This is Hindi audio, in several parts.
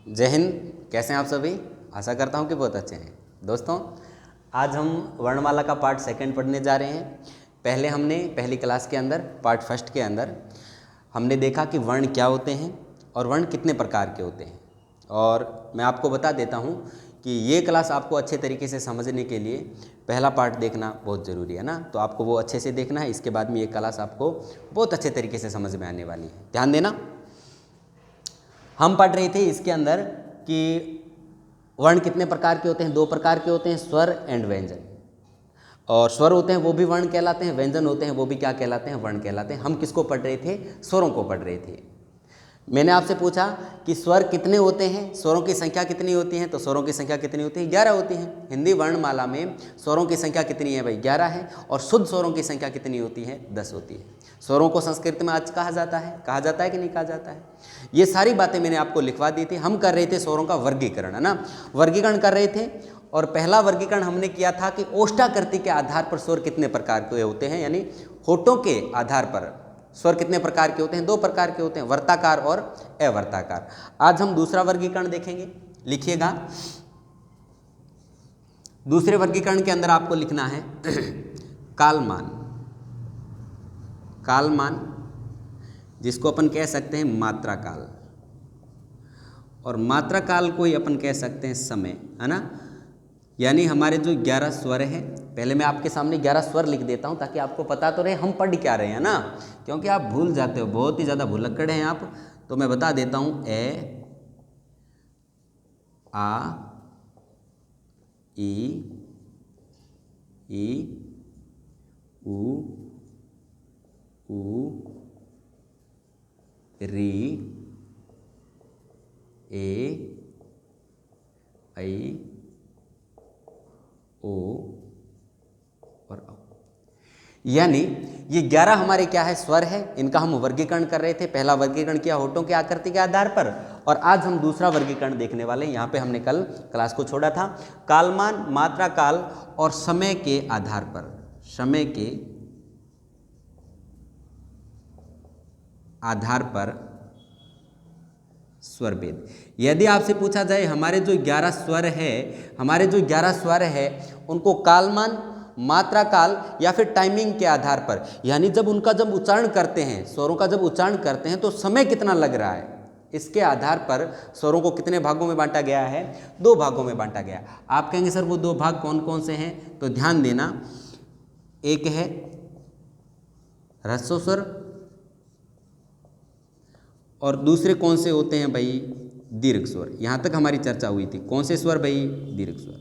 जय हिंद। कैसे हैं आप सभी? आशा करता हूं कि बहुत अच्छे हैं। दोस्तों, आज हम वर्णमाला का पार्ट सेकंड पढ़ने जा रहे हैं। पहले हमने पहली क्लास के अंदर पार्ट फर्स्ट के अंदर हमने देखा कि वर्ण क्या होते हैं और वर्ण कितने प्रकार के होते हैं। और मैं आपको बता देता हूं कि ये क्लास आपको अच्छे तरीके से समझने के लिए पहला पार्ट देखना बहुत ज़रूरी है ना। तो आपको वो अच्छे से देखना है। इसके बाद में ये क्लास आपको बहुत अच्छे तरीके से समझ में आने वाली है। ध्यान देना। हम पढ़ रहे थे इसके अंदर कि वर्ण कितने प्रकार के होते हैं। दो प्रकार के होते हैं, स्वर एंड व्यंजन। और स्वर होते हैं वो भी वर्ण कहलाते हैं, व्यंजन होते हैं वो भी क्या कहलाते हैं? वर्ण कहलाते हैं। हम किसको पढ़ रहे थे? स्वरों को पढ़ रहे थे। मैंने आपसे पूछा कि स्वर कितने होते हैं, स्वरों की संख्या कितनी होती है? तो स्वरों की संख्या कितनी होती है? 11 होती है। हिंदी वर्णमाला में स्वरों की संख्या कितनी है भाई? 11 है। और शुद्ध स्वरों की संख्या कितनी होती है? 10 होती है। स्वरों को संस्कृत में आज कहा जाता है कि नहीं कहा जाता है? ये सारी बातें मैंने आपको लिखवा दी थी। हम कर रहे थे स्वरों का वर्गीकरण, है ना। वर्गीकरण कर रहे थे। और पहला वर्गीकरण हमने किया था कि ओष्ठाकृति के आधार पर स्वर कितने प्रकार के होते हैं, यानी होठों के आधार पर स्वर कितने प्रकार के होते हैं? दो प्रकार के होते हैं, वर्ताकार और अवर्ताकार। आज हम दूसरा वर्गीकरण देखेंगे। लिखिएगा। दूसरे वर्गीकरण के अंदर आपको लिखना है कालमान। कालमान जिसको अपन कह सकते हैं मात्रा काल, और मात्रा काल को ही अपन कह सकते हैं समय, है ना। यानी हमारे जो 11 स्वर हैं, पहले मैं आपके सामने 11 स्वर लिख देता हूं ताकि आपको पता तो रहे हम पढ़ क्या रहे हैं ना, क्योंकि आप भूल जाते हो, बहुत ही ज़्यादा भुलक्कड़ हैं आप। तो मैं बता देता हूं, ए, आ, ई, उ, री, ए, ऐ, ओ और औ। यानी ये 11 हमारे क्या है? स्वर है। इनका हम वर्गीकरण कर रहे थे। पहला वर्गीकरण किया होठों के आकृति के आधार पर, और आज हम दूसरा वर्गीकरण देखने वाले हैं। यहाँ पे हमने कल क्लास को छोड़ा था। कालमान, मात्रा काल और समय के आधार पर, समय के आधार पर स्वर भेद। यदि आपसे पूछा जाए हमारे जो 11 स्वर है उनको कालमान, मात्रा काल या फिर टाइमिंग के आधार पर, यानी जब उच्चारण करते हैं, स्वरों का जब उच्चारण करते हैं तो समय कितना लग रहा है, इसके आधार पर स्वरों को कितने भागों में बांटा गया है? 2 भागों में बांटा गया। आप कहेंगे सर वो 2 भाग कौन कौन से हैं? तो ध्यान देना। एक है ह्रस्व स्वर, और दूसरे कौन से होते हैं भाई? दीर्घ स्वर। यहाँ तक हमारी चर्चा हुई थी। कौन से स्वर भाई? दीर्घ स्वर।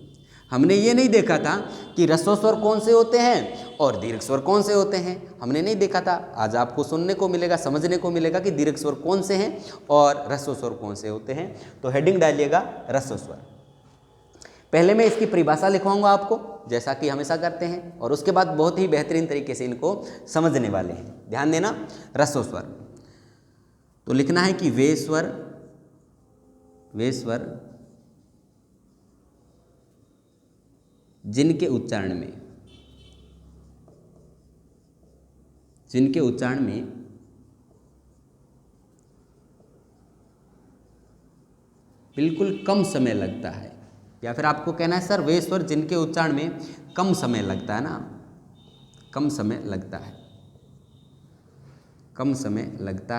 हमने ये नहीं देखा था कि ह्रस्व स्वर कौन से होते हैं और दीर्घ स्वर कौन से होते हैं, हमने नहीं देखा था। आज आपको सुनने को मिलेगा, समझने को मिलेगा कि दीर्घ स्वर कौन से हैं और ह्रस्व स्वर कौन से होते हैं। तो हेडिंग डालिएगा ह्रस्व स्वर। पहले मैं इसकी परिभाषा लिखवाऊंगा आपको, जैसा कि हमेशा करते हैं, और उसके बाद बहुत ही बेहतरीन तरीके से इनको समझने वाले हैं। ध्यान देना। ह्रस्व स्वर तो लिखना है कि वे स्वर जिनके उच्चारण में बिल्कुल कम समय लगता है, या फिर आपको कहना है सर वे स्वर जिनके उच्चारण में कम समय लगता है ना, कम समय लगता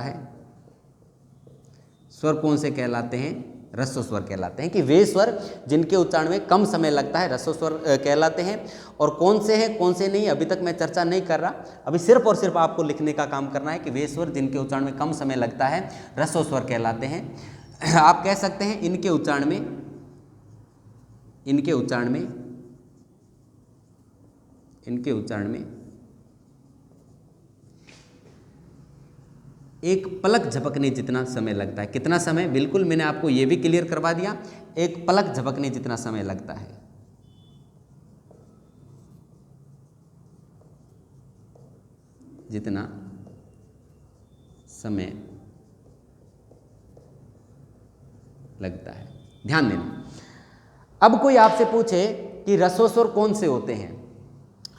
है। स्वर कौन से कहलाते हैं? ह्रस्व स्वर कहलाते हैं। कि वे स्वर जिनके उच्चारण में कम समय लगता है ह्रस्व स्वर कहलाते हैं। और कौन से हैं कौन से नहीं, अभी तक मैं चर्चा नहीं कर रहा। अभी सिर्फ और सिर्फ आपको लिखने का काम करना है कि वे स्वर जिनके उच्चारण में कम समय लगता है ह्रस्व स्वर कहलाते हैं। आप कह सकते हैं इनके उच्चारण में एक पलक झपकने जितना समय लगता है। कितना समय? बिल्कुल मैंने आपको ये भी क्लियर करवा दिया, एक पलक झपकने जितना समय लगता है। जितना समय लगता है। ध्यान देना। अब कोई आपसे पूछे कि ह्रस्व स्वर कौन से होते हैं,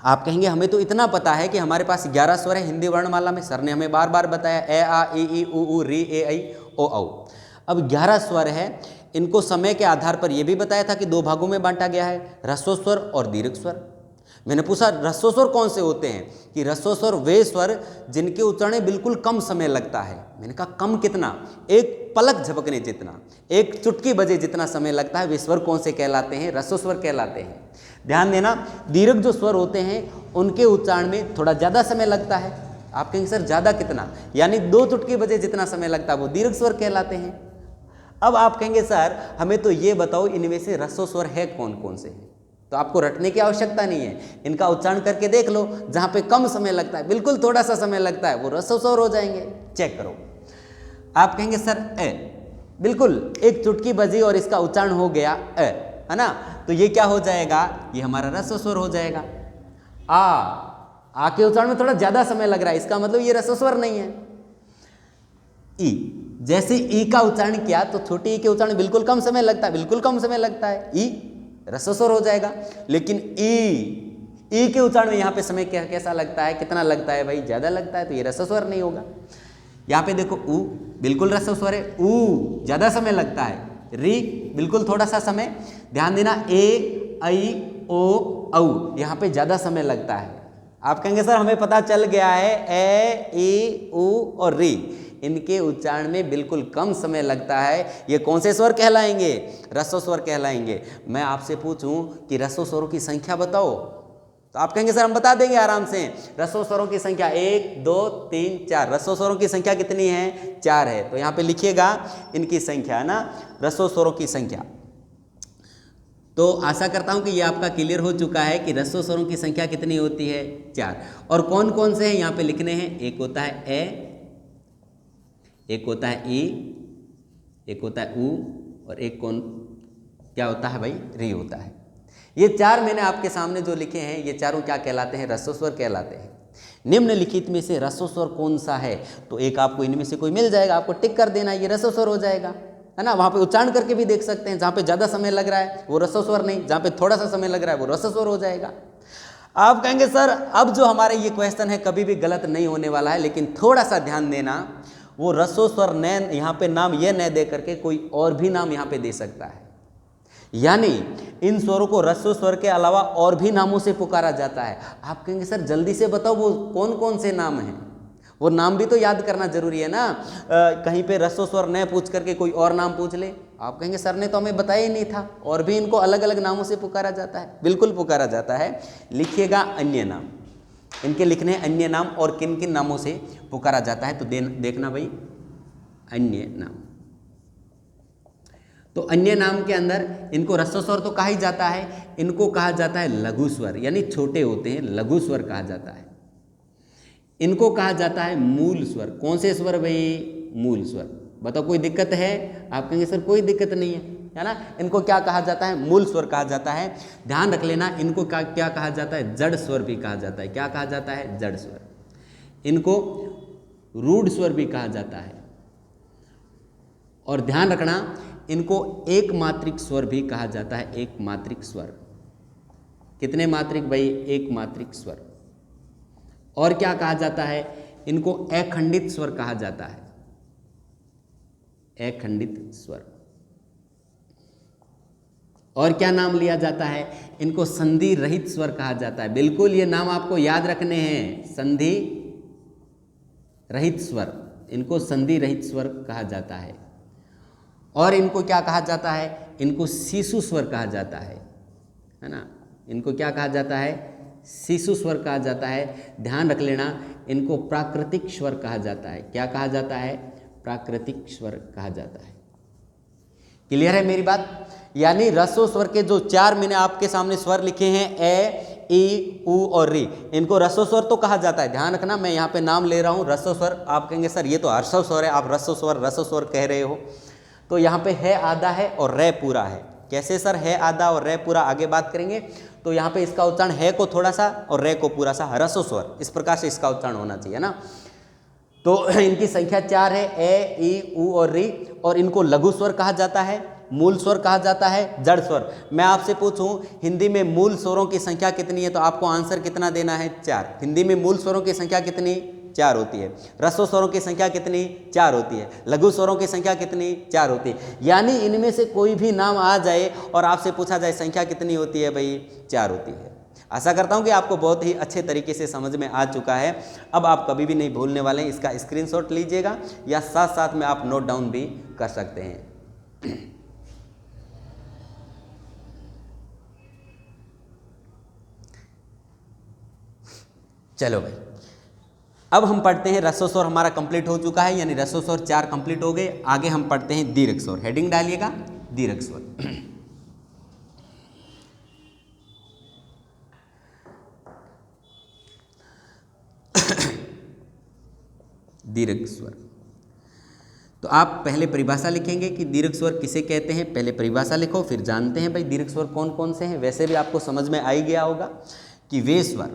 आप कहेंगे हमें तो इतना पता है कि हमारे पास 11 स्वर है हिंदी वर्णमाला में, सर ने हमें बार बार बताया ए आ ई उ री ए ऐ ओ औ। अब 11 स्वर है, इनको समय के आधार पर यह भी बताया था कि दो भागों में बांटा गया है, ह्रस्व स्वर और दीर्घ स्वर। मैंने पूछा ह्रस्व स्वर कौन से होते हैं, कि ह्रस्व स्वर वे स्वर जिनके उच्चारण में बिल्कुल कम समय लगता है। मैंने कहा कम कितना, एक पलक झपकने जितना, एक चुटकी बजे जितना समय लगता है, वे स्वर कौन से कहलाते हैं, ह्रस्व स्वर कहलाते हैं। ध्यान देना, दीर्घ जो स्वर होते हैं उनके उच्चारण में थोड़ा ज़्यादा समय लगता है। आप कहेंगे सर ज़्यादा कितना, यानी 2 चुटकी बजे जितना समय लगता है, वो दीर्घ स्वर कहलाते हैं। अब आप कहेंगे सर हमें तो ये बताओ इनमें से ह्रस्व स्वर है कौन कौन से हैं। तो आपको रटने की आवश्यकता नहीं है, इनका उच्चारण करके देख लो, जहाँ पे कम समय लगता है, बिल्कुल थोड़ा सा समय लगता है, वो ह्रस्व स्वर हो जाएंगे। चेक करो। आप कहेंगे सर ए, बिल्कुल एक चुटकी बजी और इसका उच्चारण हो गया ए, है ना, तो ये क्या हो जाएगा, ये हमारा ह्रस्व स्वर हो जाएगा। आ के उच्चारण में थोड़ा ज्यादा समय लग रहा है, इसका मतलब ये ह्रस्व स्वर नहीं है। ई, जैसे ई का उच्चारण किया तो छोटी ई के उच्चारण बिल्कुल कम समय लगता है, बिल्कुल कम समय लगता है, ई ह्रस्व स्वर हो जाएगा। लेकिन ई के उच्चारण में यहाँ पे समय कैसा लगता है, कितना लगता है भाई, ज्यादा लगता है, तो ये ह्रस्व स्वर नहीं होगा। यहाँ पे देखो ऊ बिल्कुल ह्रस्व स्वर है, ऊ ज्यादा समय लगता है, री बिल्कुल थोड़ा सा समय। ध्यान देना, ए ऐ ओ औ यहाँ पे ज्यादा समय लगता है। आप कहेंगे सर हमें पता चल गया है ए ई ऊ और री, इनके उच्चारण में बिल्कुल कम समय लगता है, ये कौन से स्वर कहलाएंगे, ह्रस्व स्वर कहलाएंगे। मैं आपसे पूछूं कि ह्रस्व स्वरों की संख्या बताओ, तो आप कहेंगे सर हम बता देंगे आराम से। ह्रस्व स्वरों की संख्या 1 2 3 4, ह्रस्व स्वरों की संख्या कितनी है, 4 है। तो यहाँ पे लिखिएगा इनकी संख्या, है ना, ह्रस्व स्वरों की संख्या। तो आशा करता हूँ कि ये आपका क्लियर हो चुका है कि ह्रस्व स्वरों की संख्या कितनी होती है, 4। और कौन कौन से हैं यहाँ पे लिखने हैं, एक होता है ए, एक होता है ई, एक होता है ऊ, और एक कौन क्या होता है भाई, री होता है। ये 4 मैंने आपके सामने जो लिखे हैं, ये चारों क्या कहलाते हैं, ह्रस्व स्वर कहलाते हैं। निम्नलिखित में से ह्रस्व स्वर कौन सा है, तो एक आपको इनमें से कोई मिल जाएगा, आपको टिक कर देना, ये ह्रस्व स्वर हो जाएगा, है ना। वहाँ पे उच्चारण करके भी देख सकते हैं, जहाँ पे ज़्यादा समय लग रहा है वो ह्रस्व स्वर नहीं, जहाँ पे थोड़ा सा समय लग रहा है वो ह्रस्व स्वर हो जाएगा। आप कहेंगे सर अब जो हमारे ये क्वेश्चन है कभी भी गलत नहीं होने वाला है, लेकिन थोड़ा सा ध्यान देना, वो ह्रस्व स्वर न यहाँ पे नाम ये न दे करके कोई और भी नाम यहाँ पे दे सकता है, यानी इन स्वरों को ह्रस्व स्वर के अलावा और भी नामों से पुकारा जाता है। आप कहेंगे सर जल्दी से बताओ वो कौन कौन से नाम हैं, वो नाम भी तो याद करना जरूरी है ना। कहीं पे ह्रस्व स्वर न पूछ करके कोई और नाम पूछ ले, आप कहेंगे सर ने तो हमें बताया ही नहीं था, और भी इनको अलग अलग नामों से पुकारा जाता है, बिल्कुल पुकारा जाता है। लिखिएगा अन्य नाम, इनके लिखने अन्य नाम, और किन किन नामों से पुकारा जाता है, तो देखना भाई अन्य नाम। तो अन्य नाम के अंदर इनको ह्रस्व स्वर तो कहा ही जाता है, इनको कहा जाता है लघु स्वर, यानी छोटे होते हैं, लघु स्वर कहा जाता है। इनको कहा जाता है मूल स्वर। कौन से स्वर भाई, मूल स्वर। बताओ कोई दिक्कत है, आप कहेंगे सर कोई दिक्कत नहीं है ना। इनको क्या कहा जाता है, मूल स्वर कहा जाता है। ध्यान रख लेना, इनको क्या कहा जाता है, जड़ स्वर भी कहा जाता है। क्या कहा जाता है, जड़ स्वर। इनको रूढ़ स्वर भी कहा जाता है। और ध्यान रखना, इनको एक मात्रिक स्वर भी कहा जाता है, एक मात्रिक स्वर। कितने मात्रिक भाई, एक मात्रिक स्वर। और क्या कहा जाता है, इनको अखंडित स्वर कहा जाता है, अखंडित स्वर। और क्या नाम लिया जाता है, इनको संधि रहित स्वर कहा जाता है। बिल्कुल ये नाम आपको याद रखने हैं, संधि रहित स्वर, इनको संधि रहित स्वर कहा जाता है। और इनको क्या कहा जाता है, इनको शिशु स्वर कहा जाता है ना। इनको क्या कहा जाता है, शिशु स्वर कहा जाता है। ध्यान रख लेना, इनको प्राकृतिक स्वर कहा जाता है। क्या कहा जाता है, प्राकृतिक स्वर कहा जाता है। क्लियर है मेरी बात। यानी ह्रस्व स्वर के जो 4 मैंने आपके सामने स्वर लिखे हैं, ए ई ऊ और री, इनको ह्रस्व स्वर तो कहा जाता है। ध्यान रखना, मैं यहाँ पे नाम ले रहा हूँ ह्रस्व स्वर। आप कहेंगे सर ये तो ह्रस्व स्वर है, आप ह्रस्व स्वर कह रहे हो। तो यहाँ पे है आधा है और रे पूरा है। कैसे सर, है आधा और रे पूरा, आगे बात करेंगे। तो यहाँ पे इसका उच्चारण है को थोड़ा सा और रे को पूरा सा, ह्रस्व स्वर, इस प्रकार से इसका उच्चारण होना चाहिए ना। तो इनकी संख्या 4 है, ए ई ऊ और री। और इनको लघु स्वर कहा जाता है, मूल स्वर कहा जाता है, जड़ स्वर। मैं आपसे पूछूं हिंदी में मूल स्वरों की संख्या कितनी है, तो आपको आंसर कितना देना है, 4। हिंदी में मूल स्वरों की संख्या कितनी, 4 होती है। ह्रस्व स्वरों की संख्या कितनी? 4 होती है। लघु स्वरों की संख्या कितनी? 4 होती है। यानी इनमें से कोई भी नाम आ जाए और आपसे पूछा जाए संख्या कितनी होती है भाई? 4 होती है। आशा करता हूं कि आपको बहुत ही अच्छे तरीके से समझ में आ चुका है। अब आप कभी भी नहीं भूलने वाले हैं, इसका स्क्रीनशॉट लीजिएगा या साथ साथ में आप नोट डाउन भी कर सकते हैं। चलो भाई, अब हम पढ़ते हैं ह्रस्व स्वर हमारा कंप्लीट हो चुका है, यानी ह्रस्व स्वर 4 कंप्लीट हो गए। आगे हम पढ़ते हैं दीर्घ स्वर। हेडिंग डालिएगा दीर्घ स्वर। दीर्घ स्वर, तो आप पहले परिभाषा लिखेंगे कि दीर्घ स्वर किसे कहते हैं। पहले परिभाषा लिखो, फिर जानते हैं भाई दीर्घ स्वर कौन कौन से हैं। वैसे भी आपको समझ में आ ही गया होगा कि वे स्वर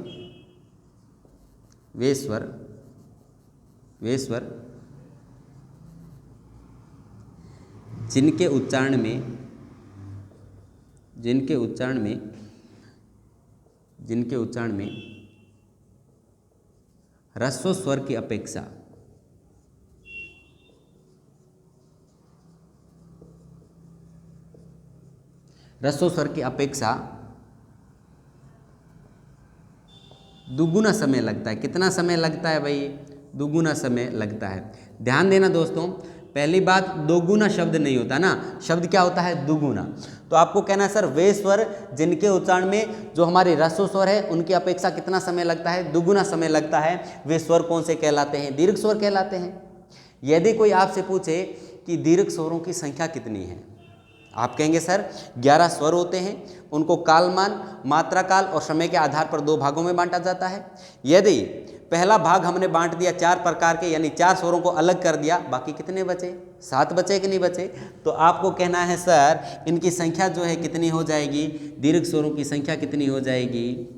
जिनके उच्चारण में ह्रस्व स्वर की अपेक्षा दुगुना समय लगता है। कितना समय लगता है भाई? दुगुना समय लगता है। ध्यान देना दोस्तों, पहली बात, दोगुना शब्द नहीं होता ना, शब्द क्या होता है? दुगुना। तो आपको कहना है सर वे स्वर जिनके उच्चारण में जो हमारे ह्रस्व स्वर है उनकी अपेक्षा कितना समय लगता है? दुगुना समय लगता है। वे स्वर कौन से कहलाते हैं? दीर्घ स्वर कहलाते हैं। यदि कोई आपसे पूछे कि दीर्घ स्वरों की संख्या कितनी है, आप कहेंगे सर 11 स्वर होते हैं, उनको कालमान, मात्रा काल और समय के आधार पर 2 भागों में बांटा जाता है। यदि पहला भाग हमने बांट दिया 4 प्रकार के, यानी 4 स्वरों को अलग कर दिया, बाकी कितने बचे? 7 बचे कि नहीं बचे? तो आपको कहना है सर इनकी संख्या जो है कितनी हो जाएगी? दीर्घ स्वरों की संख्या कितनी हो जाएगी?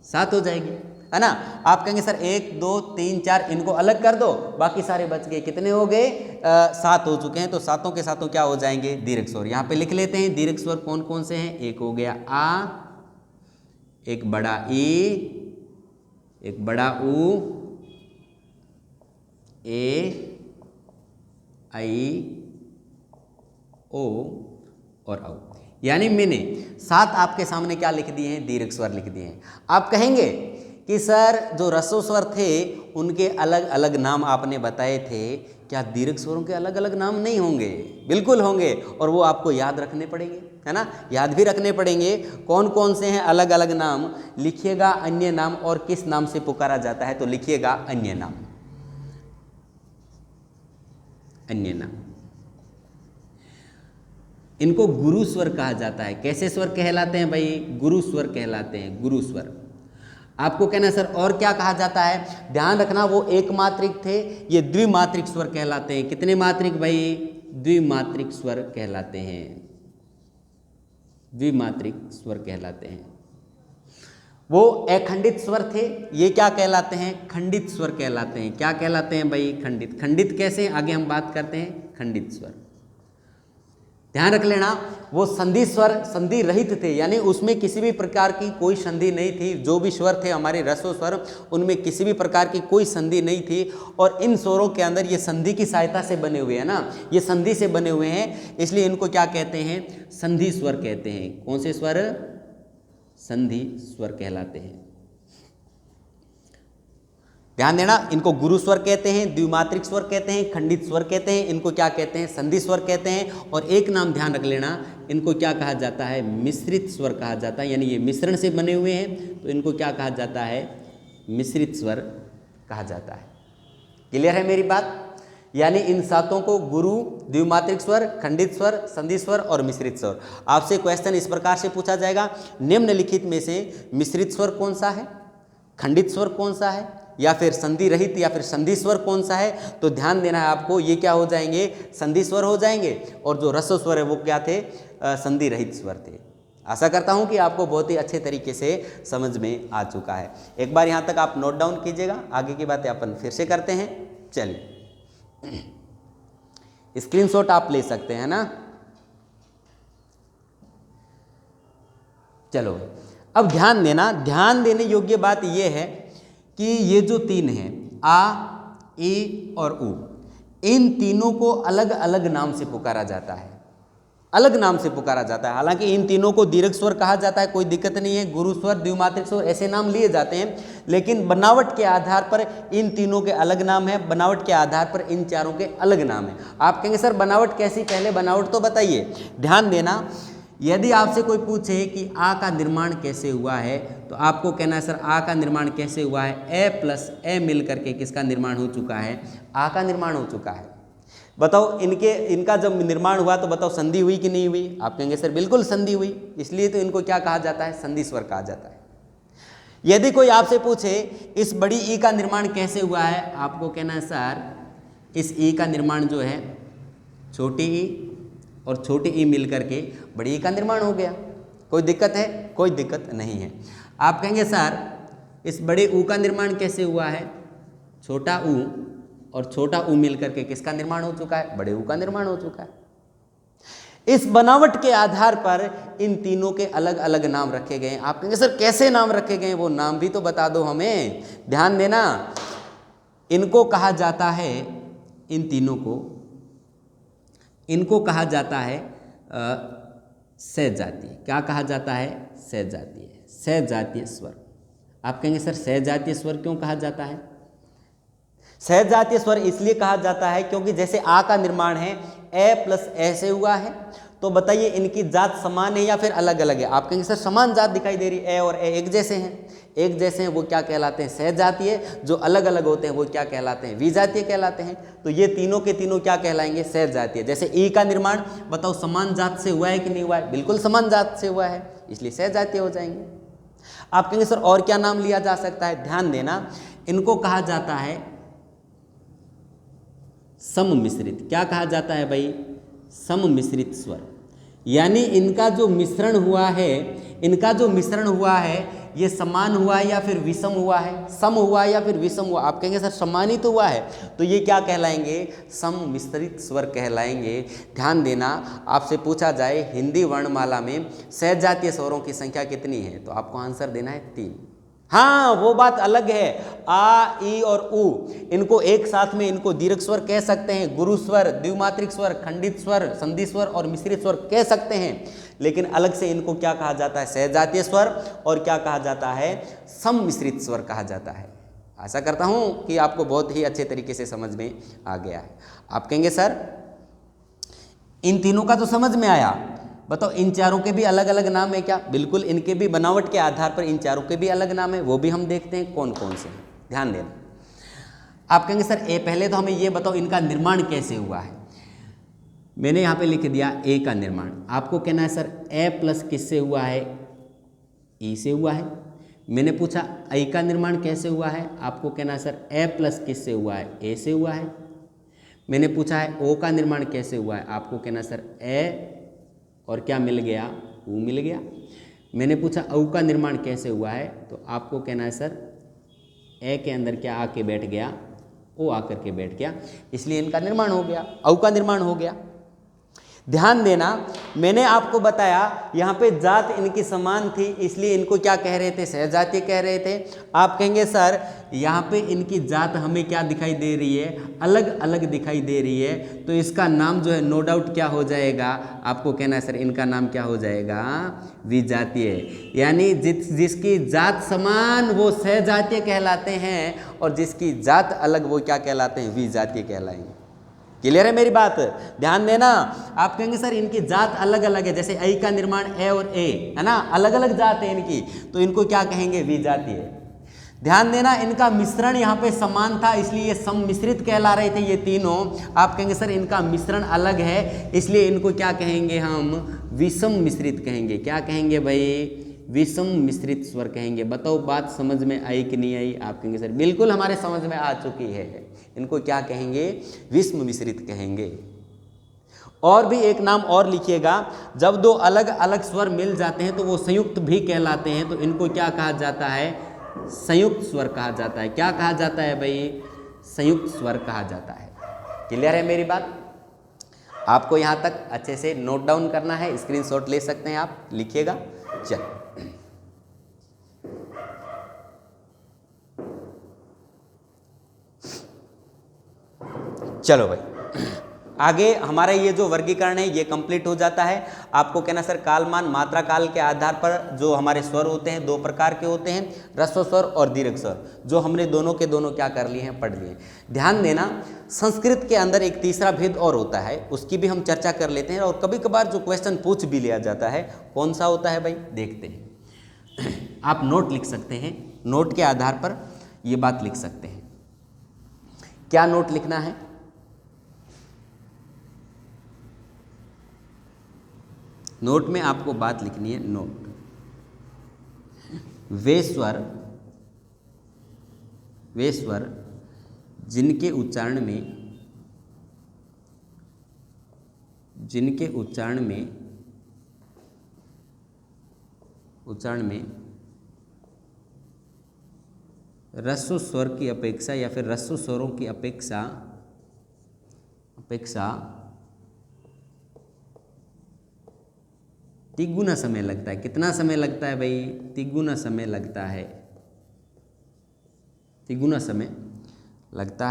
7 हो जाएगी, है ना। आप कहेंगे सर 1 2 3 4 इनको अलग कर दो, बाकी सारे बच गए। कितने हो गए? 7 हो चुके हैं। तो सातों के सातों क्या हो जाएंगे? दीर्घ स्वर। यहाँ पे लिख लेते हैं दीर्घ स्वर कौन कौन से हैं। एक हो गया आ, एक बड़ा ई, एक बड़ा ऊ, ए, आई, ओ और औ। यानी मैंने 7 आपके सामने क्या लिख दिए हैं? दीर्घ स्वर लिख दिए हैं। आप कहेंगे कि सर जो ह्रस्व स्वर थे उनके अलग अलग नाम आपने बताए थे, क्या दीर्घ स्वरों के अलग अलग नाम नहीं होंगे? बिल्कुल होंगे, और वो आपको याद रखने पड़ेंगे, है ना। याद भी रखने पड़ेंगे। कौन कौन से हैं अलग अलग नाम? लिखिएगा अन्य नाम। और किस नाम से पुकारा जाता है? तो लिखिएगा अन्य नाम। अन्य नाम, इनको गुरु स्वर कहा जाता है। कैसे स्वर कहलाते हैं भाई? गुरु स्वर कहलाते हैं, गुरु स्वर। आपको कहना सर और क्या कहा जाता है? ध्यान रखना, वो एक मात्रिक थे, ये द्विमात्रिक स्वर कहलाते हैं। कितने मात्रिक भाई? द्विमात्रिक स्वर कहलाते हैं, द्विमात्रिक स्वर कहलाते हैं। वो अखंडित स्वर थे, ये क्या कहलाते हैं? खंडित स्वर कहलाते हैं। क्या कहलाते हैं भाई? खंडित। खंडित कैसे? आगे हम बात करते हैं। खंडित स्वर, ध्यान रख लेना, वो संधि स्वर संधि रहित थे, यानी उसमें किसी भी प्रकार की कोई संधि नहीं थी। जो भी स्वर थे हमारे ह्रस्व स्वर, उनमें किसी भी प्रकार की कोई संधि नहीं थी। और इन स्वरों के अंदर ये संधि की सहायता से बने हुए हैं ना, ये संधि से बने हुए हैं, इसलिए इनको क्या कहते हैं? संधि स्वर कहते हैं। कौन से स्वर? संधि स्वर कहलाते हैं। ध्यान देना, इनको गुरु स्वर कहते हैं, द्विमात्रिक स्वर कहते हैं, खंडित स्वर कहते हैं, इनको क्या कहते हैं? संधि स्वर कहते हैं। और एक नाम ध्यान रख लेना, इनको क्या कहा जाता है? मिश्रित स्वर कहा जाता है। यानी ये मिश्रण से बने हुए हैं, तो इनको क्या कहा जाता है? मिश्रित स्वर कहा जाता है। क्लियर है मेरी बात? यानी इन सातों को गुरु, द्विमात्रिक स्वर, खंडित स्वर, संधि स्वर और मिश्रित स्वर। आपसे क्वेश्चन इस प्रकार से पूछा जाएगा, निम्नलिखित में से मिश्रित स्वर कौन सा है, खंडित स्वर कौन सा है, या फिर संधि रहित या फिर संधि स्वर कौन सा है? तो ध्यान देना है आपको, ये क्या हो जाएंगे? संधि स्वर हो जाएंगे। और जो ह्रस्व स्वर है वो क्या थे? संधि रहित स्वर थे। आशा करता हूं कि आपको बहुत ही अच्छे तरीके से समझ में आ चुका है। एक बार यहां तक आप नोट डाउन कीजिएगा, आगे की बातें अपन फिर से करते हैं। चलिए, स्क्रीनशॉट आप ले सकते हैं ना। चलो, अब ध्यान देना, ध्यान देने योग्य बात यह है कि ये जो तीन हैं आ, ई और उ, इन तीनों को अलग अलग नाम से पुकारा जाता है, अलग नाम से पुकारा जाता है। हालांकि इन तीनों को दीर्घ स्वर कहा जाता है, कोई दिक्कत नहीं है, गुरु स्वर, द्विमात्रिक स्वर ऐसे नाम लिए जाते हैं, लेकिन बनावट के आधार पर इन तीनों के अलग नाम है, बनावट के आधार पर इन चारों के अलग नाम है। आप कहेंगे सर बनावट कैसी, पहले बनावट तो बताइए। ध्यान देना, यदि आपसे कोई पूछे कि आ का निर्माण कैसे हुआ है, तो आपको कहना है सर आ का निर्माण कैसे हुआ है, ए प्लस ए मिल करके किसका निर्माण हो चुका है, आ का निर्माण हो चुका है। बताओ इनका जब निर्माण हुआ तो बताओ संधि हुई कि नहीं हुई? आप कहेंगे सर बिल्कुल संधि हुई, इसलिए तो इनको क्या कहा जाता है, संधि स्वर कहा जाता है। यदि कोई आपसे पूछे इस बड़ी ई का निर्माण कैसे हुआ है, आपको कहना है सर इस ई का निर्माण जो है छोटी ई और छोटी ई मिल करके बड़ी ई का निर्माण हो गया। कोई दिक्कत है? कोई दिक्कत नहीं है। आप कहेंगे सर इस बड़े ऊ का निर्माण कैसे हुआ है, छोटा ऊ और छोटा ऊ मिल करके किसका निर्माण हो चुका है, बड़े ऊ का निर्माण हो चुका है। इस बनावट के आधार पर इन तीनों के अलग अलग नाम रखे गए। आप कहेंगे सर कैसे नाम रखे गए, वो नाम भी तो बता दो हमें। ध्यान देना, इनको कहा जाता है, इन तीनों को इनको कहा जाता है सहजातीय। क्या कहा जाता है, सहजातीय, सहजातीय स्वर। आप कहेंगे सर सहजातीय स्वर क्यों कहा जाता है? सहजातीय स्वर इसलिए कहा जाता है क्योंकि जैसे आ का निर्माण है ए प्लस ए से हुआ है, तो बताइए इनकी जात समान है या फिर अलग अलग है? आप कहेंगे सर समान जात दिखाई दे रही, ए और ए एक जैसे हैं, एक जैसे हैं, वो क्या कहलाते हैं, सहजातीय। जो अलग अलग होते हैं वो क्या कहलाते हैं, विजातीय कहलाते हैं। तो ये तीनों के तीनों क्या कहलाएंगे, सहजातीय। जैसे ई का निर्माण बताओ समान जात से हुआ है कि नहीं हुआ है, बिल्कुल समान जात से हुआ है, इसलिए सहजातीय हो जाएंगे। आप कहेंगे सर और क्या नाम लिया जा सकता है? ध्यान देना, इनको कहा जाता है सममिश्रित। क्या कहा जाता है भाई, सममिश्रित स्वर। यानी इनका जो मिश्रण हुआ है, इनका जो मिश्रण हुआ है ये समान हुआ है या फिर विषम हुआ है, सम हुआ है या फिर विषम हुआ। आप कहेंगे सर समान ही तो हुआ है, तो ये क्या कहलाएंगे, सम्मिश्रित स्वर कहलाएंगे। ध्यान देना, आपसे पूछा जाए हिंदी वर्णमाला में सहजातीय स्वरों की संख्या कितनी है, तो आपको आंसर देना है 3। हाँ वो बात अलग है, आ, ई और उ इनको एक साथ में इनको दीर्घ स्वर कह सकते हैं, गुरु स्वर, द्विमात्रिक स्वर, खंडित स्वर, संधि स्वर और मिश्रित स्वर कह सकते हैं, लेकिन अलग से इनको क्या कहा जाता है, सहजातीय स्वर, और क्या कहा जाता है, सम्मिश्रित स्वर कहा जाता है। आशा करता हूँ कि आपको बहुत ही अच्छे तरीके से समझ में आ गया है। आप कहेंगे सर इन तीनों का तो समझ में आया, बताओ इन चारों के भी अलग अलग नाम है क्या? बिल्कुल, इनके भी बनावट के आधार पर इन चारों के भी अलग नाम है, वो भी हम देखते हैं कौन कौन से हैं। ध्यान देना, आप कहेंगे सर ए, पहले तो हमें ये बताओ इनका निर्माण कैसे हुआ है। मैंने यहाँ पे लिख दिया ए का निर्माण। आपको कहना है सर ए प्लस किससे हुआ है, ई से हुआ है। मैंने पूछा आई का निर्माण कैसे हुआ है, आपको कहना है सर ए प्लस किससे हुआ है, ए से हुआ है। मैंने पूछा है ओ का निर्माण कैसे हुआ है, आपको कहना सर ए और क्या मिल गया, ऊ मिल गया। मैंने पूछा औ का निर्माण कैसे हुआ है, तो आपको कहना है सर ए के अंदर क्या आके बैठ गया, ओ आकर के बैठ गया, इसलिए इनका निर्माण हो गया, औ का निर्माण हो गया। ध्यान देना, मैंने आपको बताया यहाँ पे जात इनकी समान थी, इसलिए इनको क्या कह रहे थे, सहजातीय कह रहे थे। आप कहेंगे सर यहाँ पे इनकी जात हमें क्या दिखाई दे रही है, अलग अलग दिखाई दे रही है, तो इसका नाम जो है नो डाउट क्या हो जाएगा, आपको कहना है सर इनका नाम क्या हो जाएगा, विजातीय। यानी जिसकी जात समान वो सहजातीय कहलाते हैं, और जिसकी जात अलग वो क्या कहलाते हैं, विजातीय कहलाएंगे। क्लियर है मेरी बात? ध्यान देना, आप कहेंगे सर इनकी जात अलग अलग है, जैसे ऐ का निर्माण ए और ए है ना, अलग अलग जात है इनकी, तो इनको क्या कहेंगे, विजातीय। ध्यान देना, इनका मिश्रण यहाँ पे समान था, इसलिए ये सम्मिश्रित कहला रहे थे ये तीनों। आप कहेंगे सर इनका मिश्रण अलग है, इसलिए इनको क्या कहेंगे, हम विषम मिश्रित कहेंगे। क्या कहेंगे भाई, विषम मिश्रित स्वर कहेंगे। बताओ बात समझ में आई कि नहीं आई? आप कहेंगे सर बिल्कुल हमारे समझ में आ चुकी है। इनको क्या कहेंगे, विषम मिश्रित कहेंगे। और भी एक नाम और लिखिएगा, जब दो अलग अलग स्वर मिल जाते हैं तो वो संयुक्त भी कहलाते हैं, तो इनको क्या कहा जाता है, संयुक्त स्वर कहा जाता है। क्या कहा जाता है भाई, संयुक्त स्वर कहा जाता है। क्लियर है मेरी बात? आपको यहाँ तक अच्छे से नोट डाउन करना है, स्क्रीनशॉट ले सकते हैं आप, लिखिएगा। चल चलो भाई, आगे हमारा ये जो वर्गीकरण है ये कंप्लीट हो जाता है। आपको कहना सर कालमान मात्रा काल के आधार पर जो हमारे स्वर होते हैं दो प्रकार के होते हैं, ह्रस्व स्वर और दीर्घ स्वर, जो हमने दोनों के दोनों क्या कर लिए हैं, पढ़ लिए। ध्यान देना, संस्कृत के अंदर एक तीसरा भेद और होता है, उसकी भी हम चर्चा कर लेते हैं, और कभी कभार जो क्वेश्चन पूछ भी लिया जाता है, कौन सा होता है भाई, देखते हैं। आप नोट लिख सकते हैं, नोट के आधार पर ये बात लिख सकते हैं। क्या नोट लिखना है? नोट में आपको बात लिखनी है, नोट। वे स्वर जिनके उच्चारण में ह्रस्व स्वर की अपेक्षा या फिर ह्रस्व स्वरों की अपेक्षा तिगुना समय लगता है। कितना समय लगता है भाई? तिगुना समय लगता है, तिगुना समय लगता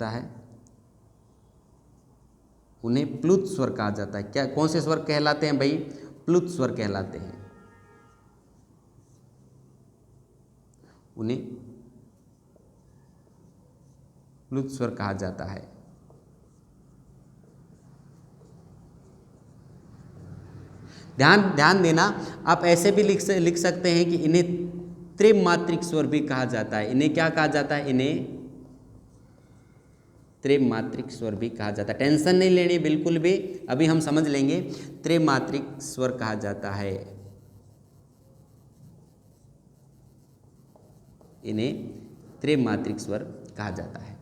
है। उन्हें प्लुत स्वर कहा जाता है। क्या, कौन से स्वर कहलाते हैं भाई? प्लुत स्वर कहलाते हैं। उन्हें प्लुत स्वर कहा जाता है। ध्यान देना, आप ऐसे भी लिख सकते हैं कि इन्हें त्रिमात्रिक स्वर भी कहा जाता है। इन्हें क्या कहा जाता है? इन्हें त्रिमात्रिक स्वर भी कहा जाता है। टेंशन नहीं लेनी बिल्कुल भी, अभी हम समझ लेंगे। त्रिमात्रिक स्वर कहा जाता है, इन्हें त्रिमात्रिक स्वर कहा जाता है।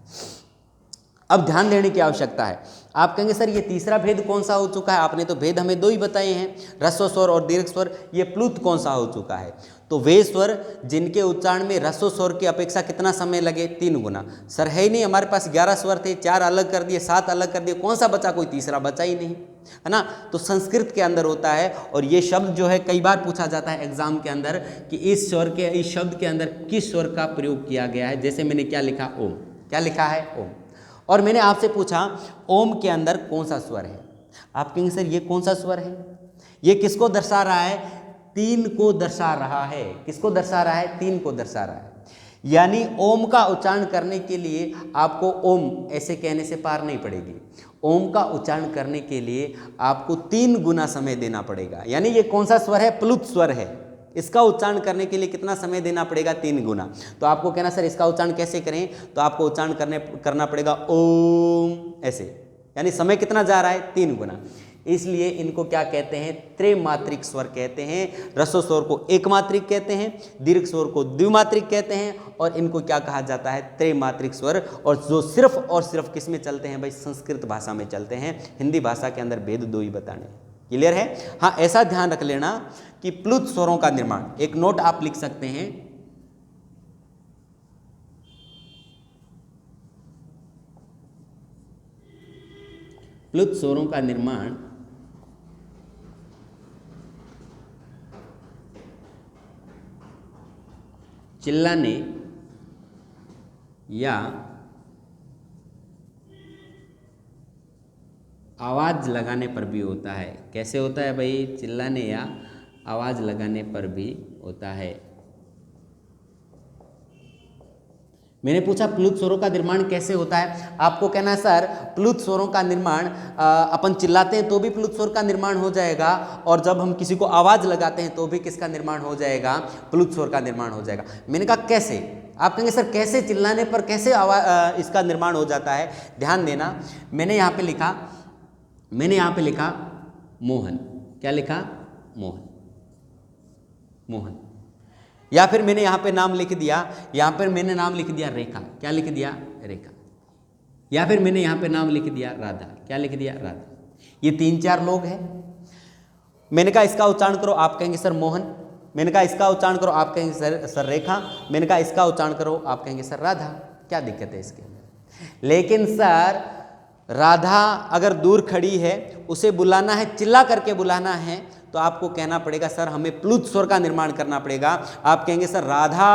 अब ध्यान देने की आवश्यकता है। आप कहेंगे सर ये तीसरा भेद कौन सा हो चुका है? आपने तो भेद हमें दो ही बताए हैं, ह्रस्व स्वर और दीर्घ स्वर। ये प्लुत कौन सा हो चुका है? तो वे स्वर जिनके उच्चारण में ह्रस्व स्वर की अपेक्षा कितना समय लगे? 3 गुना। सर है ही नहीं, हमारे पास 11 स्वर थे, 4 अलग कर दिए, 7 अलग कर दिए, कौन सा बचा? कोई तीसरा बचा ही नहीं, है ना। तो संस्कृत के अंदर होता है, और ये शब्द जो है कई बार पूछा जाता है एग्जाम के अंदर कि इस शब्द के अंदर किस स्वर का प्रयोग किया गया है। जैसे मैंने क्या लिखा? ओम। क्या लिखा है? ओम। और मैंने आपसे पूछा ओम के अंदर कौन सा स्वर है? आप कहेंगे सर ये कौन सा स्वर है? ये किसको दर्शा रहा है? 3 को दर्शा रहा है। किसको दर्शा रहा है? 3 को दर्शा रहा है। यानी ओम का उच्चारण करने के लिए आपको ओम ऐसे कहने से पार नहीं पड़ेगी। ओम का उच्चारण करने के लिए आपको 3 गुना समय देना पड़ेगा। यानी ये कौन सा स्वर है? प्लुत स्वर है। इसका उच्चारण करने के लिए कितना समय देना पड़ेगा? 3 गुना। तो आपको कहना सर इसका उच्चारण कैसे करें? तो आपको उच्चारण करना पड़ेगा ओम, ऐसे। यानी समय कितना जा रहा है? 3 गुना। इसलिए इनको क्या कहते हैं? त्रिमात्रिक स्वर कहते हैं। ह्रस्व स्वर को एकमात्रिक कहते हैं, दीर्घ स्वर को द्विमात्रिक कहते हैं, और इनको क्या कहा जाता है? त्रिमात्रिक स्वर। और जो सिर्फ और सिर्फ किस में चलते हैं भाई? संस्कृत भाषा में चलते हैं। हिंदी भाषा के अंदर भेद 2 ही बताने। क्लियर है? हाँ, ऐसा ध्यान रख लेना कि प्लुत स्वरों का निर्माण, एक नोट आप लिख सकते हैं, प्लुत स्वरों का निर्माण चिल्लाने या आवाज़ लगाने पर भी होता है। कैसे होता है भाई? चिल्लाने या आवाज़ लगाने पर भी होता है। मैंने पूछा प्लुत स्वरों का निर्माण कैसे होता है? आपको कहना है सर प्लुत स्वरों का निर्माण अपन चिल्लाते हैं तो भी प्लुत स्वर का निर्माण हो जाएगा, और जब हम किसी को आवाज़ लगाते हैं तो भी किसका निर्माण हो जाएगा? प्लुत स्वर का निर्माण हो जाएगा। मैंने कहा कैसे? आप कहेंगे सर कैसे चिल्लाने पर कैसे इसका निर्माण हो जाता है? ध्यान देना, मैंने यहाँ पे लिखा मोहन। क्या लिखा? मोहन। मोहन। या फिर मैंने यहाँ पे नाम लिख दिया, यहाँ पर मैंने नाम लिख दिया रेखा। क्या लिख दिया? रेखा। या फिर मैंने यहाँ पे नाम लिख दिया राधा। क्या लिख दिया? राधा। ये 3-4 लोग हैं। मैंने कहा इसका उच्चारण करो, आप कहेंगे सर मोहन। मैंने कहा इसका उच्चारण करो, आप कहेंगे सर रेखा। मैंने कहा इसका उच्चारण करो, आप कहेंगे सर राधा। क्या दिक्कत है इसके अंदर? लेकिन सर राधा अगर दूर खड़ी है, उसे बुलाना है, चिल्ला करके बुलाना है, तो आपको कहना पड़ेगा सर हमें प्लुत स्वर का निर्माण करना पड़ेगा। आप कहेंगे सर राधा,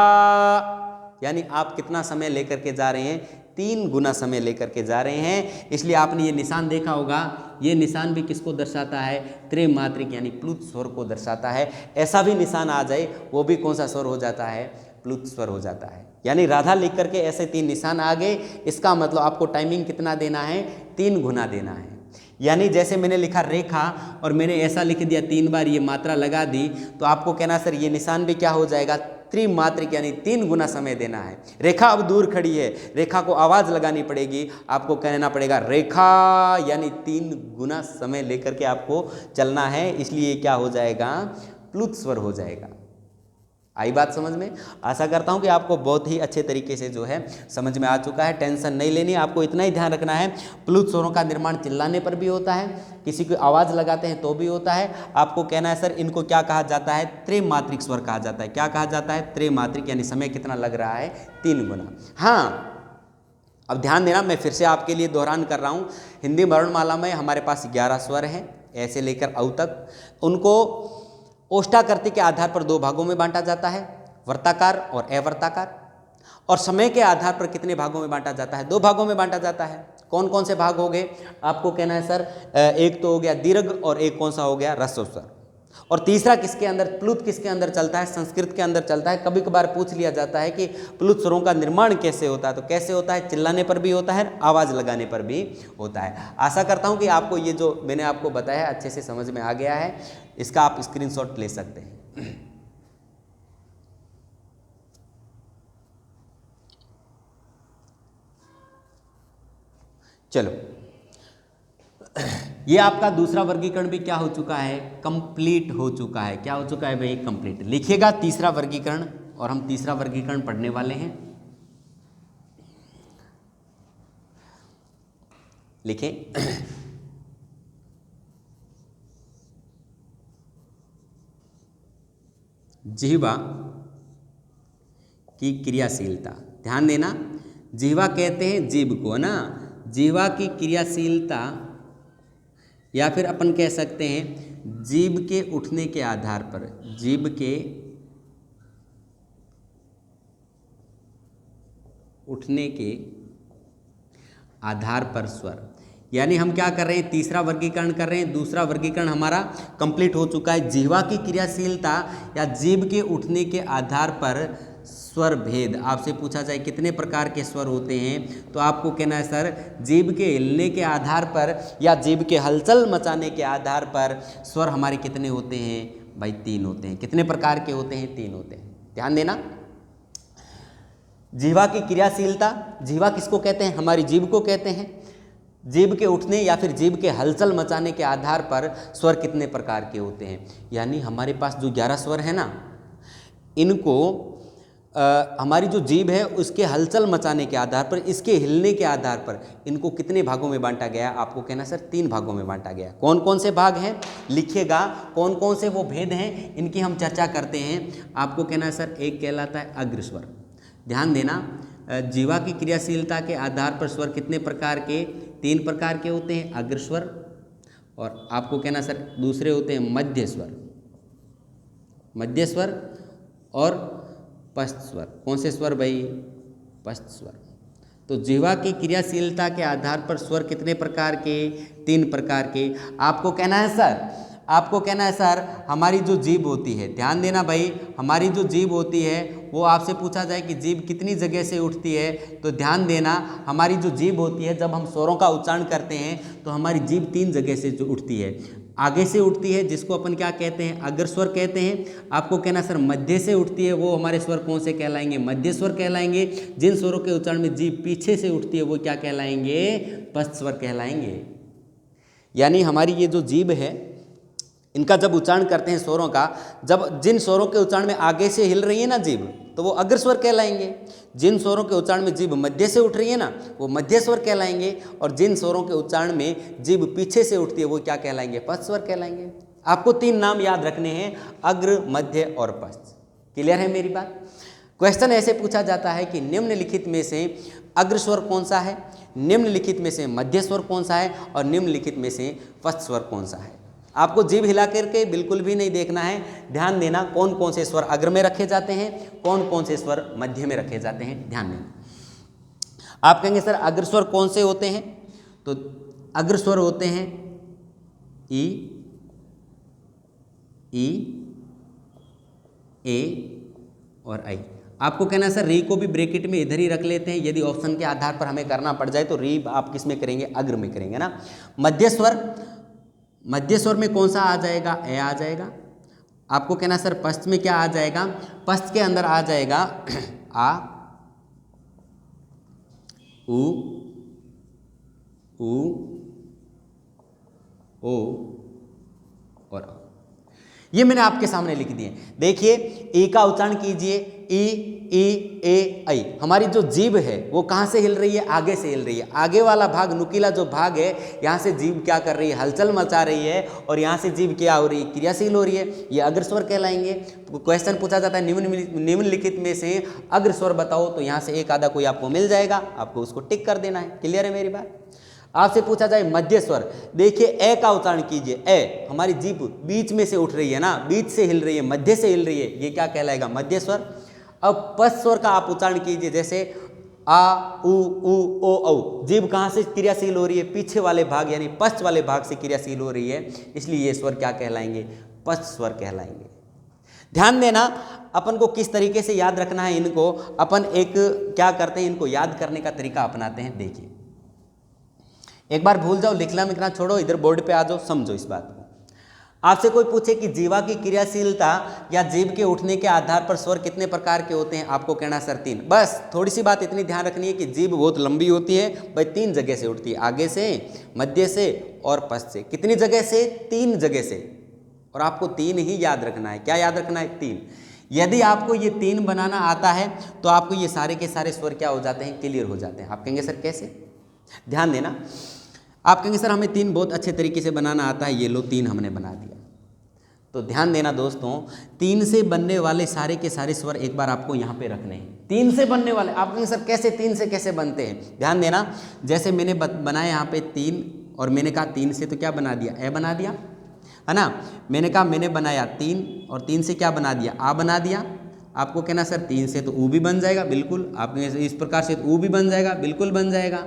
यानी आप कितना समय लेकर के जा रहे हैं, 3 गुना समय लेकर के जा रहे हैं। इसलिए आपने ये निशान देखा होगा, ये निशान भी किसको दर्शाता है, त्रैमात्रिक यानी प्लुत स्वर को दर्शाता है। ऐसा भी निशान आ जाए वो भी कौन सा स्वर हो जाता है, प्लुत स्वर हो जाता है। यानी राधा लिख करके ऐसे 3 निशान आ गए, इसका मतलब आपको टाइमिंग कितना देना है, 3 गुना देना है। यानी जैसे मैंने लिखा रेखा और मैंने ऐसा लिख दिया 3 बार ये मात्रा लगा दी, तो आपको कहना सर ये निशान भी क्या हो जाएगा, त्रिमात्रिक यानी 3 गुना समय देना है। रेखा अब दूर खड़ी है, रेखा को आवाज़ लगानी पड़ेगी, आपको कहना पड़ेगा रेखा, यानी 3 गुना समय लेकर के आपको चलना है, इसलिए क्या हो जाएगा, प्लुत स्वर हो जाएगा। आई बात समझ में? आशा करता हूं कि आपको बहुत ही अच्छे तरीके से जो है समझ में आ चुका है। टेंशन नहीं लेनी, आपको इतना ही ध्यान रखना है, प्लुत स्वरों का निर्माण चिल्लाने पर भी होता है, किसी को आवाज़ लगाते हैं तो भी होता है। आपको कहना है सर इनको क्या कहा जाता है, त्रैमात्रिक स्वर कहा जाता है। क्या कहा जाता है, त्रैमात्रिक, यानी समय कितना लग रहा है, 3 गुना। हाँ, अब ध्यान देना, मैं फिर से आपके लिए दोहरान कर रहा हूँ। हिंदी वर्णमाला में हमारे पास 11 स्वर हैं, ऐसे लेकर औ तक। उनको ओष्ठाकृति के आधार पर 2 भागों में बांटा जाता है, वर्ताकार और अवर्ताकार। और समय के आधार पर कितने भागों में बांटा जाता है, 2 भागों में बांटा जाता है। कौन कौन से भाग हो गए, आपको कहना है सर एक तो हो गया दीर्घ और एक कौन सा हो गया, ह्रस्व स्वर। और तीसरा किसके अंदर, प्लुत किसके अंदर चलता है, संस्कृत के अंदर चलता है। कभी कभार पूछ लिया जाता है कि प्लुत स्वरों का निर्माण कैसे होता है, तो कैसे होता है, चिल्लाने पर भी होता है, आवाज़ लगाने पर भी होता है। आशा करता हूं कि आपको ये जो मैंने आपको बताया अच्छे से समझ में आ गया है। इसका आप स्क्रीनशॉट ले सकते हैं। चलो, ये आपका दूसरा वर्गीकरण भी क्या हो चुका है, कंप्लीट हो चुका है। क्या हो चुका है भाई, कंप्लीट। लिखिएगा तीसरा वर्गीकरण, और हम तीसरा वर्गीकरण पढ़ने वाले हैं। लिखें, जिह्वा की क्रियाशीलता। ध्यान देना, जिह्वा कहते हैं जीभ को ना, जिह्वा की क्रियाशीलता, या फिर अपन कह सकते हैं जीभ के उठने के आधार पर, जीभ के उठने के आधार पर स्वर। यानी हम क्या कर रहे हैं, तीसरा वर्गीकरण कर रहे हैं। दूसरा वर्गीकरण हमारा कंप्लीट हो चुका है। जिह्वा की क्रियाशीलता या जीभ के उठने के आधार पर स्वर भेद। आपसे पूछा जाए कितने प्रकार के स्वर होते हैं, तो आपको कहना है सर जीभ के हिलने के आधार पर या जीभ के हलचल मचाने के आधार पर स्वर हमारे कितने होते हैं भाई, 3 होते हैं। कितने प्रकार के होते हैं, 3 होते हैं। ध्यान देना, जिह्वा की क्रियाशीलता, जिह्वा किसको कहते हैं, हमारी जीभ को कहते हैं। जीभ के उठने या फिर जीभ के हलचल मचाने के आधार पर स्वर कितने प्रकार के होते हैं। यानी हमारे पास जो 11 स्वर है ना, इनको हमारी जो जीभ है उसके हलचल मचाने के आधार पर, इसके हिलने के आधार पर इनको कितने भागों में बांटा गया, आपको कहना सर 3 भागों में बांटा गया। कौन कौन से भाग हैं, लिखिएगा कौन कौन से वो भेद हैं, इनकी हम चर्चा करते हैं। आपको कहना है सर एक कहलाता है अग्रस्वर। ध्यान देना, जिह्वा की क्रियाशीलता के आधार पर स्वर कितने प्रकार के, 3 प्रकार के होते हैं, अग्रस्वर। और आपको कहना सर दूसरे होते हैं मध्य स्वर, मध्य स्वर और पश्च स्वर। कौन से स्वर भाई, पश्च स्वर। तो जिह्वा की क्रियाशीलता के आधार पर स्वर कितने प्रकार के, 3 प्रकार के। आपको कहना है सर, आपको कहना है सर हमारी जो जीभ होती है, ध्यान देना भाई, हमारी जो जीभ होती है वो आपसे पूछा जाए कि जीभ कितनी जगह से उठती है, तो ध्यान देना हमारी जो जीभ होती है, जब हम स्वरों का उच्चारण करते हैं तो हमारी जीभ 3 जगह से जो उठती है। आगे से उठती है जिसको अपन क्या कहते हैं, अग्रस्वर कहते हैं। आपको कहना सर मध्य से उठती है, वो हमारे स्वर कौन से कहलाएंगे, मध्य स्वर कहलाएंगे। जिन स्वरों के उच्चारण में जीभ पीछे से उठती है वो क्या कहलाएंगे, पश्च स्वर कहलाएंगे। यानी हमारी ये जो जीभ है, इनका जब उच्चारण करते हैं स्वरों का, जब जिन स्वरों के उच्चारण में आगे से हिल रही है ना जीभ, तो वो अग्रस्वर कहलाएंगे। जिन स्वरों के उच्चारण में जीभ मध्य से उठ रही है ना, वो मध्य स्वर कहलाएंगे। और जिन स्वरों के उच्चारण में जीभ पीछे से उठती है वो क्या कहलाएंगे, पश्च स्वर कहलाएंगे। आपको 3 नाम याद रखने हैं, अग्र, मध्य और पश्च। क्लियर है मेरी बात? क्वेश्चन ऐसे पूछा जाता है कि निम्नलिखित में से अग्रस्वर कौन सा है, निम्नलिखित में से मध्य स्वर कौन सा है और निम्नलिखित में से पश्च स्वर कौन सा है। आपको जीभ हिला करके बिल्कुल भी नहीं देखना है, ध्यान देना कौन कौन से स्वर अग्र में रखे जाते हैं, कौन कौन से स्वर मध्य में रखे जाते हैं, ध्यान देना। आप कहेंगे सर अग्र स्वर कौन से होते हैं, तो अग्र स्वर होते हैं ई, ए और आई। आपको कहना है सर री को भी ब्रैकेट में इधर ही रख लेते हैं, यदि ऑप्शन के आधार पर हमें करना पड़ जाए तो री आप किस में करेंगे, अग्र में करेंगे ना। मध्य स्वर में कौन सा आ जाएगा, ए आ जाएगा। आपको कहना सर पश्च में क्या आ जाएगा, पश्च के अंदर आ जाएगा आ, उ, ओ और अ। ये मैंने आपके सामने लिख दिए। देखिए ई का उच्चारण कीजिए, ई ए आई। हमारी जो जीभ है वो कहाँ से हिल रही है, आगे से हिल रही है। आगे वाला भाग, नुकीला जो भाग है, यहाँ से जीभ क्या कर रही है, हलचल मचा रही है, और यहाँ से जीभ क्या हो रही है, क्रियाशील हो रही है। ये अग्र स्वर कहलाएंगे। क्वेश्चन पूछा जाता है निम्नलिखित में से अग्र स्वर बताओ, तो यहाँ से एक आधा कोई आपको मिल जाएगा, आपको उसको टिक कर देना है। क्लियर है मेरी बात। आपसे पूछा जाए मध्य स्वर, देखिए ए का उच्चारण कीजिए। ए, हमारी जीभ बीच में से उठ रही है ना, बीच से हिल रही है, मध्य से हिल रही है, ये क्या कहलाएगा, मध्य स्वर। अब पश्च स्वर का आप उच्चारण कीजिए, जैसे आ, उ, ओ, औ। जीभ कहाँ से क्रियाशील हो रही है, पीछे वाले भाग यानी पश्च वाले भाग से क्रियाशील हो रही है, इसलिए ये स्वर क्या कहलाएंगे, पश्च स्वर कहलाएंगे। ध्यान देना, अपन को किस तरीके से याद रखना है इनको। अपन एक क्या करते हैं, इनको याद करने का तरीका अपनाते हैं। देखिए एक बार भूल जाओ, लिखना मिखना छोड़ो, इधर बोर्ड पे आ जाओ, समझो इस बात को। आपसे कोई पूछे कि जीवा की क्रियाशीलता या जीभ के उठने के आधार पर स्वर कितने प्रकार के होते हैं, आपको कहना सर 3। बस थोड़ी सी बात इतनी ध्यान रखनी है कि जीभ बहुत लंबी होती है भाई, 3 जगह से उठती है, आगे से, मध्य से और पश्च से। कितनी जगह से, 3 जगह से। और आपको 3 ही याद रखना है। क्या याद रखना है, 3। यदि आपको ये 3 बनाना आता है तो आपको ये सारे के सारे स्वर क्या हो जाते हैं, क्लियर हो जाते हैं। आप कहेंगे सर कैसे, ध्यान देना। आप कहेंगे सर हमें 3 बहुत अच्छे तरीके से बनाना आता है, ये लो 3 हमने बना दिया। तो ध्यान देना दोस्तों, 3 से बनने वाले सारे के सारे स्वर एक बार आपको यहाँ पे रखने हैं। 3 से बनने वाले, आप कहेंगे सर कैसे, 3 से कैसे बनते हैं। ध्यान देना, जैसे मैंने बनाया यहाँ पे 3, और मैंने कहा 3 से तो क्या बना दिया, ए बना दिया, है ना। मैंने कहा मैंने बनाया 3, और 3 से क्या बना दिया, आ बना दिया। आपको कहना सर 3 से तो ऊ भी बन जाएगा, बिल्कुल। आप इस प्रकार से ऊ भी बन जाएगा, बिल्कुल बन जाएगा।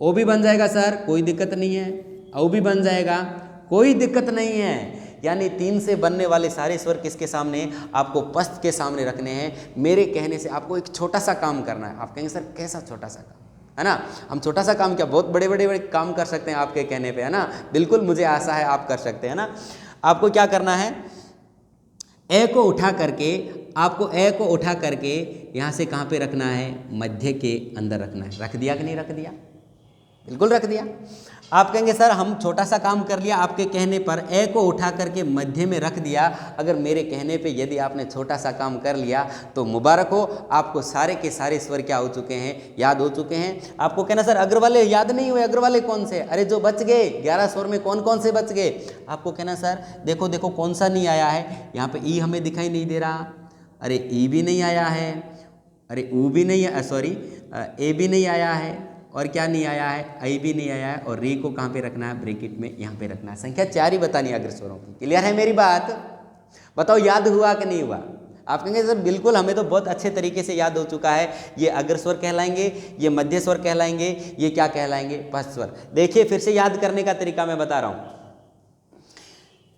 ओ भी बन जाएगा सर, कोई दिक्कत नहीं है। औ भी बन जाएगा, कोई दिक्कत नहीं है। यानी 3 से बनने वाले सारे स्वर किसके सामने, आपको पश्च के सामने रखने हैं। मेरे कहने से आपको एक छोटा सा काम करना है। आप कहेंगे सर कैसा छोटा सा काम, है ना। हम छोटा सा काम क्या, बहुत बड़े बड़े बड़े काम कर सकते हैं आपके कहने पे, है ना। बिल्कुल मुझे आशा है आप कर सकते हैं ना। आपको क्या करना है, ए को उठा करके, आपको ए को उठा करके यहाँ से कहाँ पे रखना है, मध्य के अंदर रखना है। रख दिया कि नहीं रख दिया, बिल्कुल रख दिया। आप कहेंगे सर हम छोटा सा काम कर लिया आपके कहने पर, ए को उठा करके मध्य में रख दिया। अगर मेरे कहने पे यदि आपने छोटा सा काम कर लिया तो मुबारक हो, आपको सारे के सारे स्वर क्या हो चुके हैं, याद हो चुके हैं। आपको कहना सर अग्र वाले याद नहीं हुए, अग्र वाले कौन से, अरे जो बच गए 11 स्वर में कौन कौन से बच गए। आपको कहना सर देखो देखो कौन सा नहीं आया है, यहाँ पे ई हमें दिखाई नहीं दे रहा, अरे ई भी नहीं आया है, अरे ऊ भी नहीं, सॉरी ए भी नहीं आया है, और क्या नहीं आया है, आई भी नहीं आया है, और री को कहाँ पे रखना है, ब्रैकेट में यहाँ पे रखना है। संख्या 4 ही बतानी है अग्र स्वरों की। क्लियर है मेरी बात, बताओ याद हुआ कि नहीं हुआ। आप कहेंगे सर बिल्कुल हमें तो बहुत अच्छे तरीके से याद हो चुका है। ये अग्र स्वर कहलाएंगे, ये मध्य स्वर कहलाएंगे, ये क्या कहलाएंगे, पश्च स्वर। देखिए फिर से याद करने का तरीका मैं बता रहा हूँ।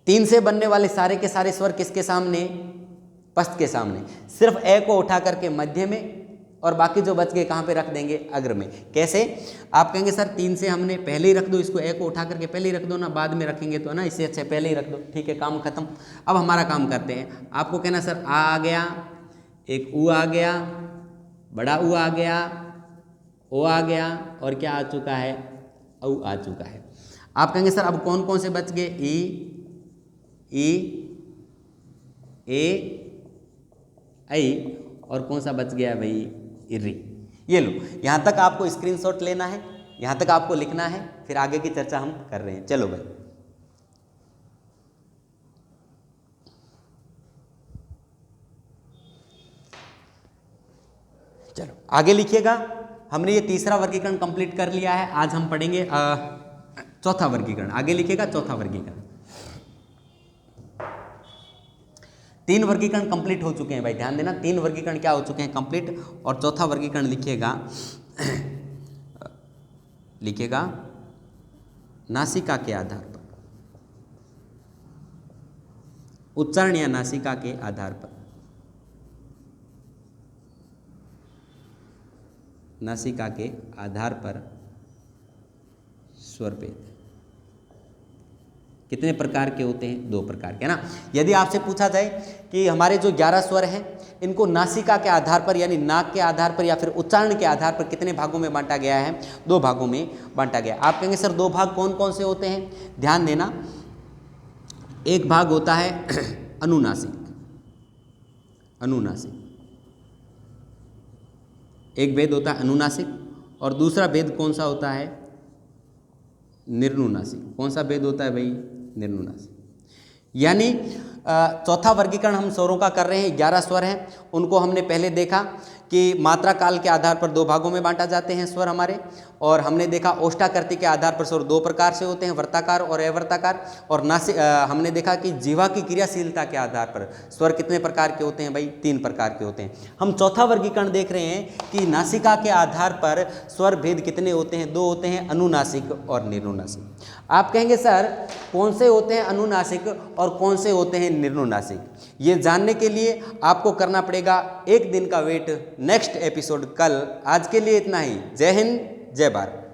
3 से बनने वाले सारे के सारे स्वर किसके सामने, पश्च के सामने। सिर्फ ए को उठा करके मध्य में, और बाकी जो बच गए कहाँ पे रख देंगे, अग्र में। कैसे, आप कहेंगे सर 3 से हमने पहले ही रख दो, इसको ए को उठा करके पहले ही रख दो ना, बाद में रखेंगे तो ना, इससे अच्छा पहले ही रख दो। ठीक है, काम खत्म। अब हमारा काम करते हैं। आपको कहना सर आ गया, एक ऊ आ गया, बड़ा ऊ आ गया, ओ आ गया, और क्या आ चुका है, औ आ चुका है। आप कहेंगे सर अब कौन कौन से बच गए, ई, ए, आई, और कौन सा बच गया भाई, इर्री। ये लो, यहाँ तक आपको स्क्रीनशॉट लेना है, यहाँ तक आपको लिखना है, फिर आगे की चर्चा हम कर रहे हैं। चलो भाई, चलो आगे लिखिएगा। हमने ये तीसरा वर्गीकरण कंप्लीट कर लिया है। आज हम पढ़ेंगे चौथा वर्गीकरण। आगे लिखिएगा चौथा वर्गीकरण। 3 वर्गीकरण कंप्लीट हो चुके हैं भाई, ध्यान देना, 3 वर्गीकरण क्या हो चुके हैं कंप्लीट। और चौथा वर्गीकरण लिखिएगा नासिका के आधार पर, उच्चारण या नासिका के आधार पर, नासिका के आधार पर स्वर भेद कितने प्रकार के होते हैं? 2 प्रकार के, है ना। यदि आपसे पूछा जाए कि हमारे जो 11 स्वर हैं इनको नासिका के आधार पर यानी नाक के आधार पर या फिर उच्चारण के आधार पर कितने भागों में बांटा गया है? 2 भागों में बांटा गया। आप कहेंगे सर 2 भाग कौन कौन से होते हैं? ध्यान देना, एक भाग होता है अनुनासिक, अनुनासिक एक भेद होता है अनुनासिक, और दूसरा भेद कौन सा होता है? निर्नुनासिक। कौन सा भेद होता है भाई? निर्नुनासिक। यानी चौथा वर्गीकरण हम स्वरों का कर रहे हैं। 11 स्वर हैं, उनको हमने पहले देखा कि मात्रा काल के आधार पर 2 भागों में बांटा जाते हैं स्वर हमारे, और हमने देखा ओष्ठाकृति के आधार पर स्वर 2 प्रकार से होते हैं, वर्ताकार और अवर्ताकार। और हमने देखा कि जीवा की क्रियाशीलता के आधार पर स्वर कितने प्रकार के होते हैं भाई? 3 प्रकार के होते हैं। हम चौथा वर्गीकरण देख रहे हैं कि नासिका के आधार पर स्वर भेद कितने होते हैं? 2 होते हैं, अनुनासिक और निर्नुनासिक। आप कहेंगे सर कौन से होते हैं अनुनासिक और कौन से होते हैं निर्नुनासिक? ये जानने के लिए आपको करना पड़ेगा 1 दिन का वेट, नेक्स्ट एपिसोड कल। आज के लिए इतना ही। जय हिंद, जय भारत।